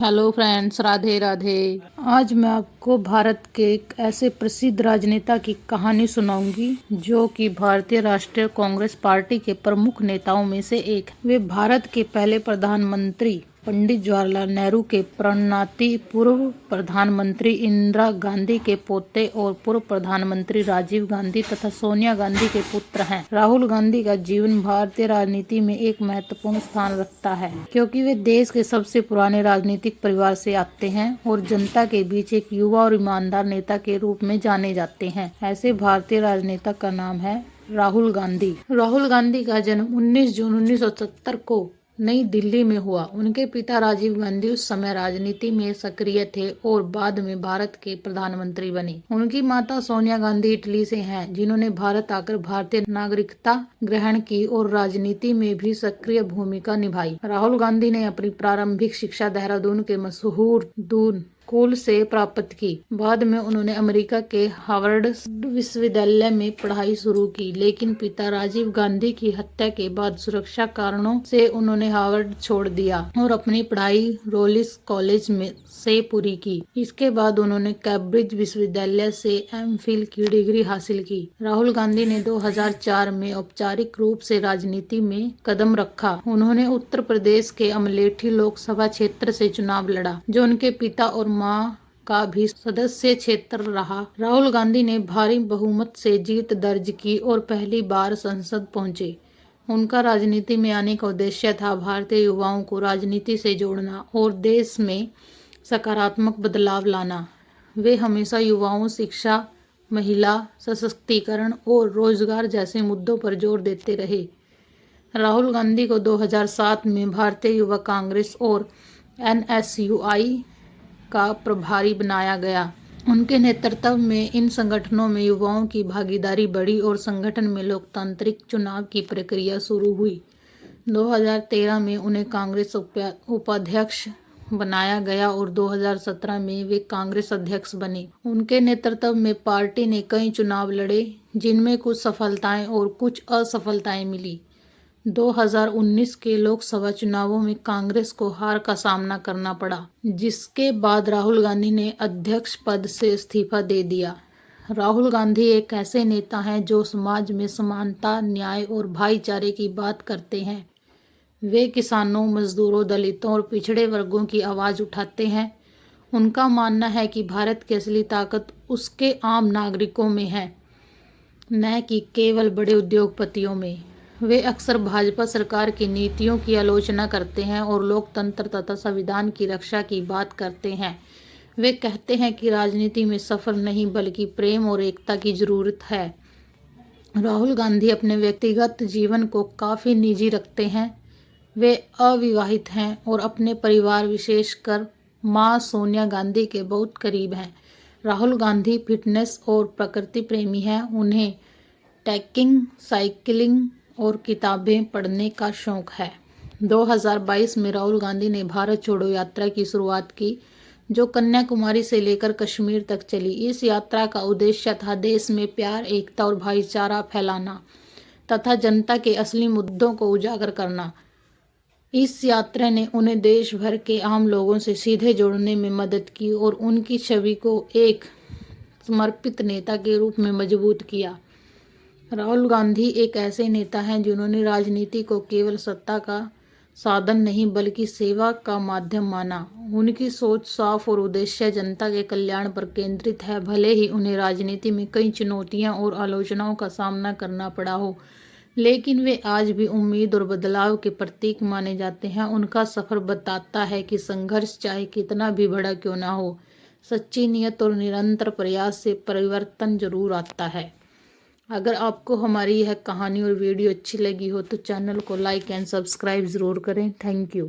Hello friends, Radhe Radhe. आज मैं आपको भारत के एक ऐसे प्रसिद्ध राजनेता की कहानी सुनाऊंगी जो कि भारतीय राष्ट्रीय कांग्रेस पार्टी के प्रमुख नेताओं में से एक। वे भारत के पहले प्रधानमंत्री पंडित जवाहरलाल नेहरू के प्रणनाती, पूर्व प्रधानमंत्री इंदिरा गांधी के पोते और पूर्व प्रधानमंत्री राजीव गांधी तथा सोनिया गांधी के पुत्र हैं। राहुल गांधी का जीवन भारतीय राजनीति में एक महत्वपूर्ण स्थान रखता है क्योंकि वे देश के सबसे पुराने राजनीतिक परिवार से आते हैं और जनता के बीच एक युवा और ईमानदार नेता के रूप में जाने जाते हैं। ऐसे भारतीय राजनेता का नाम है राहुल गांधी। राहुल गांधी का जन्म 19 जून 1970 को नई दिल्ली में हुआ। उनके पिता राजीव गांधी उस समय राजनीति में सक्रिय थे और बाद में भारत के प्रधानमंत्री बने। उनकी माता सोनिया गांधी इटली से हैं, जिन्होंने भारत आकर भारतीय नागरिकता ग्रहण की और राजनीति में भी सक्रिय भूमिका निभाई। राहुल गांधी ने अपनी प्रारंभिक शिक्षा देहरादून के मशहूर दून स्कूल से प्राप्त की। बाद में उन्होंने अमेरिका के हार्वर्ड विश्वविद्यालय में पढ़ाई शुरू की, लेकिन पिता राजीव गांधी की हत्या के बाद सुरक्षा कारणों से उन्होंने हार्वर्ड छोड़ दिया और अपनी पढ़ाई रोलिंस कॉलेज में से पूरी की। इसके बाद उन्होंने कैम्ब्रिज विश्वविद्यालय से एमफिल की डिग्री हासिल की। राहुल गांधी ने 2004 में औपचारिक रूप से राजनीति में कदम रखा। उन्होंने उत्तर प्रदेश के अमेठी लोकसभा क्षेत्र से चुनाव लड़ा, जो उनके पिता और मां का भी सदस्य क्षेत्र रहा। राहुल गांधी ने भारी बहुमत से जीत दर्ज की और पहली बार संसद पहुंचे। उनका राजनीति में आने का उद्देश्य था भारतीय युवाओं को राजनीति से जोड़ना और देश में सकारात्मक बदलाव लाना। वे हमेशा युवाओं, शिक्षा, महिला सशक्तिकरण और रोजगार जैसे मुद्दों पर जोर देते रहे। राहुल गांधी को 2007 में भारतीय युवा कांग्रेस और NSUI का प्रभारी बनाया गया। उनके नेतृत्व में इन संगठनों में युवाओं की भागीदारी बढ़ी और संगठन में लोकतांत्रिक चुनाव की प्रक्रिया शुरू हुई। 2013 में उन्हें कांग्रेस उपाध्यक्ष बनाया गया और 2017 में वे कांग्रेस अध्यक्ष बने। उनके नेतृत्व में पार्टी ने कई चुनाव लड़े, जिनमें कुछ सफलताएं और कुछ असफलताएं मिली। 2019 के लोकसभा चुनावों में कांग्रेस को हार का सामना करना पड़ा, जिसके बाद राहुल गांधी ने अध्यक्ष पद से इस्तीफा दे दिया। राहुल गांधी एक ऐसे नेता हैं जो समाज में समानता, न्याय और भाईचारे की बात करते हैं। वे किसानों, मजदूरों, दलितों और पिछड़े वर्गों की आवाज़ उठाते हैं। उनका मानना है कि भारत की असली ताकत उसके आम नागरिकों में है, न कि केवल बड़े उद्योगपतियों में। वे अक्सर भाजपा सरकार की नीतियों की आलोचना करते हैं और लोकतंत्र तथा संविधान की रक्षा की बात करते हैं। वे कहते हैं कि राजनीति में सफर नहीं बल्कि प्रेम और एकता की जरूरत है। राहुल गांधी अपने व्यक्तिगत जीवन को काफ़ी निजी रखते हैं। वे अविवाहित हैं और अपने परिवार, विशेषकर मां सोनिया गांधी के बहुत करीब हैं। राहुल गांधी फिटनेस और प्रकृति प्रेमी हैं। उन्हें ट्रैकिंग, साइकिलिंग और किताबें पढ़ने का शौक है। 2022 में राहुल गांधी ने भारत छोड़ो यात्रा की शुरुआत की, जो कन्याकुमारी से लेकर कश्मीर तक चली। इस यात्रा का उद्देश्य था देश में प्यार, एकता और भाईचारा फैलाना तथा जनता के असली मुद्दों को उजागर करना। इस यात्रा ने उन्हें देश भर के आम लोगों से सीधे जोड़ने में मदद की और उनकी छवि को एक समर्पित नेता के रूप में मजबूत किया। राहुल गांधी एक ऐसे नेता हैं जिन्होंने राजनीति को केवल सत्ता का साधन नहीं बल्कि सेवा का माध्यम माना। उनकी सोच साफ और उद्देश्य जनता के कल्याण पर केंद्रित है। भले ही उन्हें राजनीति में कई चुनौतियां और आलोचनाओं का सामना करना पड़ा हो, लेकिन वे आज भी उम्मीद और बदलाव के प्रतीक माने जाते हैं। उनका सफर बताता है कि संघर्ष चाहे कितना भी बड़ा क्यों ना हो, सच्ची नीयत और निरंतर प्रयास से परिवर्तन जरूर आता है। अगर आपको हमारी यह कहानी और वीडियो अच्छी लगी हो तो चैनल को लाइक एंड सब्सक्राइब ज़रूर करें। Thank you.